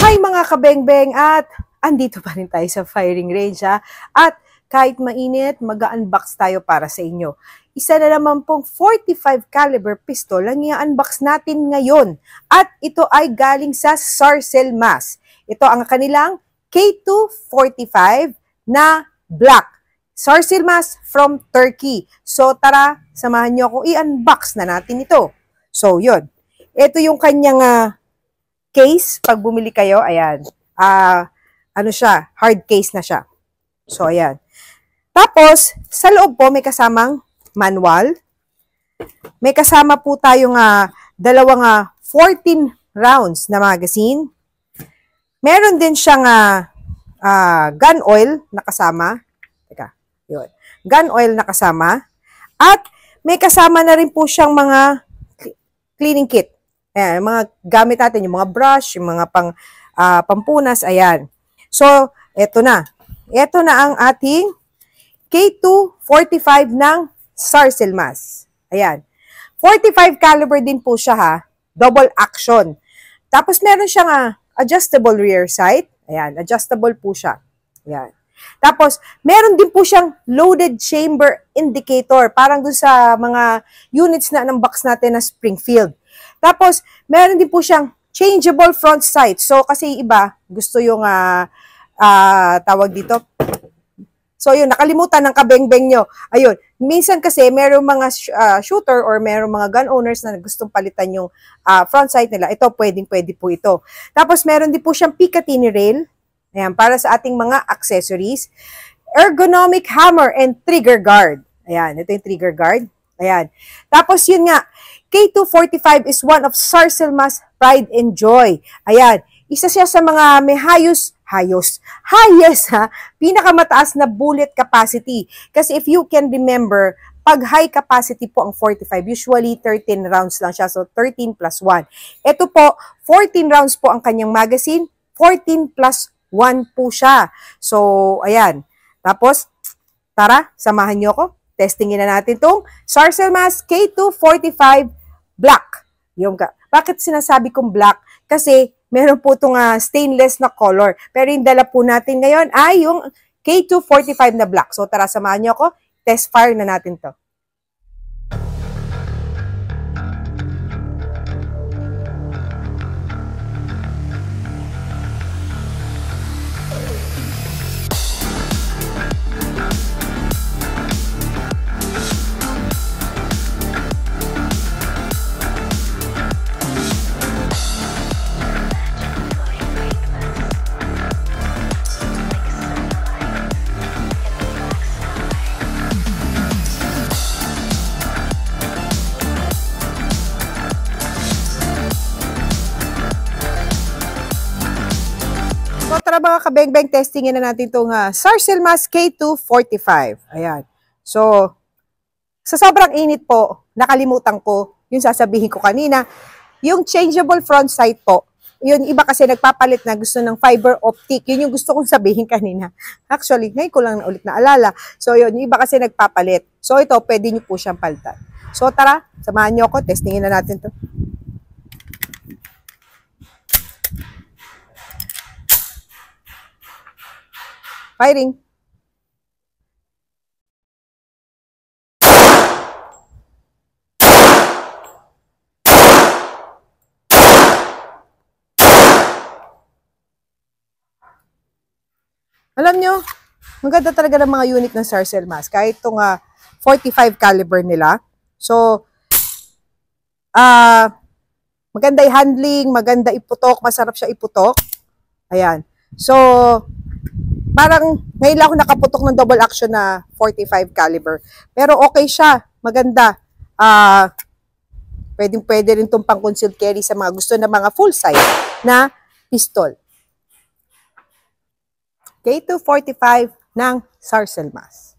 Hi mga kabengbeng at andito pa rin tayo sa firing range ha. At kahit mainit, mag-unbox tayo para sa inyo. Isa na naman pong 45 caliber pistol ang i-unbox natin ngayon. At ito ay galing sa Sarcel Mas. Ito ang kanilang K245 na black. Sarcel Mas from Turkey. So tara, samahan nyo ako i-unbox na natin ito. So yun, ito yung kanyang case, pag bumili kayo, ayan, ano siya, hard case na siya. So, ayan. Tapos, sa loob po, may kasamang manual. May kasama po tayong dalawang 14 rounds na magazine. Meron din siyang gun oil na kasama. Teka, yun. Gun oil na kasama. At may kasama na rin po siyang mga cleaning kit. Ayan, mga gamit natin, yung mga brush, yung mga pampunas, ayan. So, eto na. Eto na ang ating K245 ng Sarcel Mas. Ayan. 45 caliber din po siya ha. Double action. Tapos meron siyang adjustable rear sight. Ayan, adjustable po siya. Ayan. Tapos, meron din po siyang loaded chamber indicator. Parang dun sa mga units na ng box natin na Springfield. Tapos, meron din po siyang changeable front sight. So, kasi iba, gusto yung tawag dito. So, yun, nakalimutan ng kabengbeng nyo. Ayun, minsan kasi, meron mga shooter or meron mga gun owners na gustong palitan yung front sight nila. Ito, pwedeng-pwede po ito. Tapos, meron din po siyang Picatinny rail. Ayan, para sa ating mga accessories. Ergonomic hammer and trigger guard. Ayan, ito yung trigger guard. Ayan. Tapos, yun nga, K245 is one of Sarcel Mas pride and joy. Ayan, isa siya sa mga may highest pinakamataas na bullet capacity. Kasi if you can remember, pag high capacity po ang 45, usually 13 rounds lang siya. So, 13 plus 1. Ito po, 14 rounds po ang kanyang magazine. 14 plus 1 po siya. So, ayan. Tapos, tara, samahan niyo ako. Testingin na natin itong Sarcel Mas K245 black. Bakit sinasabi kong black? Kasi meron po itong stainless na color. Pero yung dala po natin ngayon ay yung K245 na black. So tara, samahan niyo ako. Test fire na natin to. So, tara mga kabengbeng, testingin na natin itong Sarcel Mas K245. Ayan. So, sa sobrang init po, nakalimutan ko yung sasabihin ko kanina. Yung changeable front sight po, yun iba kasi nagpapalit na gusto ng fiber optic. Yun yung gusto kong sabihin kanina. Actually, ngayon ko lang na ulit naalala. So, yun, yung iba kasi nagpapalit. So, ito, pwede nyo po siyang palitan. So, tara, samahan nyo ako, testingin na natin to. Firing. Alam nyo, maganda talaga ng mga unit ng Sarcel Mas. Kahit itong 45 caliber nila. So, maganda yung handling, maganda iputok, masarap siya iputok. Ayan. So, parang ngayon lang ako nakaputok ng double action na 45 caliber. Pero okay siya. Maganda. Pwede rin itong pang concealed carry sa mga gusto na mga full size na pistol. K245 ng Sarcel Mas.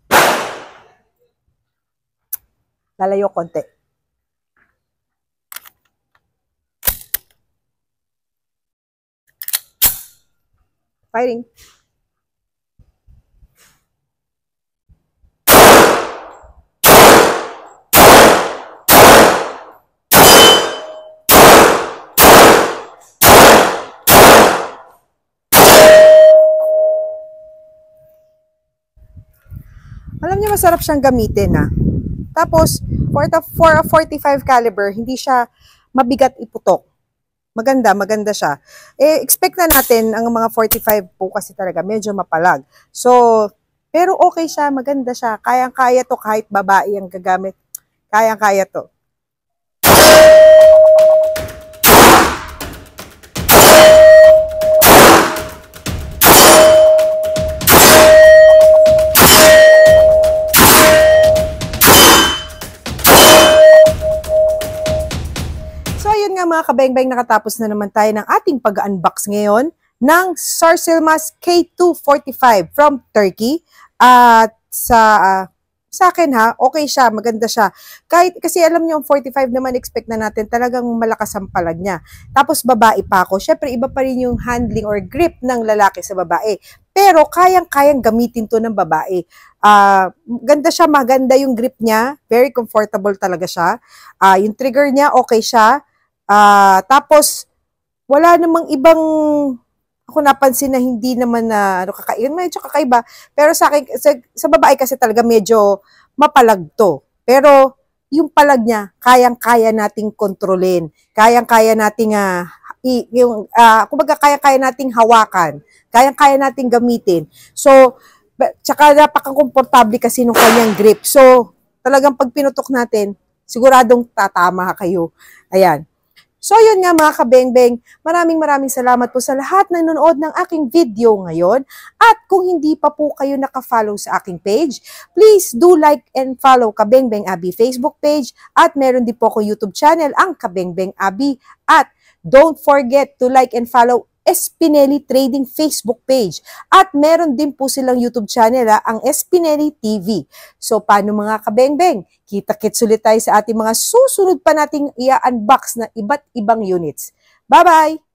Lalayo konti. Firing. masarap siyang gamitin ha. Tapos, for a 45 caliber, hindi siya mabigat iputok. Maganda siya. Expect na natin ang mga 45 po kasi talaga medyo mapalag. So, pero okay siya, maganda siya. Kayang-kaya to kahit babae ang gagamit. Kayang-kaya to. Ayun nga mga kabeng-beng, nakatapos na naman tayo ng ating pag-unbox ngayon ng Sarsilmas K245 from Turkey. At sa akin ha, okay siya, maganda siya. Kahit, kasi alam niyo, 45 naman expect na natin, talagang malakas ang palag niya. Tapos babae pa ako, syempre iba pa rin yung handling or grip ng lalaki sa babae. Pero kayang-kayang gamitin to ng babae. Ganda siya, maganda yung grip niya, very comfortable talaga siya. Yung trigger niya, okay siya. Tapos, wala namang ibang, ako napansin na hindi naman na, medyo kakaiba. Pero sa akin, sa babae kasi talaga medyo mapalag to. Pero, yung palag niya, kayang-kaya nating kontrolin. Kayang-kaya nating, kumbaga kaya-kaya nating hawakan. Kayang-kaya nating gamitin. So, tsaka napaka-komportable kasi nung kanyang grip. So, talagang pag pinutok natin, siguradong tatama kayo. Ayan. So, yun nga mga kabeng-beng, maraming salamat po sa lahat na nanonood ng aking video ngayon. At kung hindi pa po kayo nakafollow sa aking page, please do like and follow Kabeng-Beng Abi Facebook page. At meron din po ako YouTube channel, ang Kabeng-Beng Abi. At don't forget to like and follow Espineli Trading Facebook page. At meron din po silang YouTube channel, ang Espineli TV. So, paano mga kabeng-beng? Kita-kits ulit tayo sa ating mga susunod pa nating i-unbox na iba't ibang units. Bye-bye!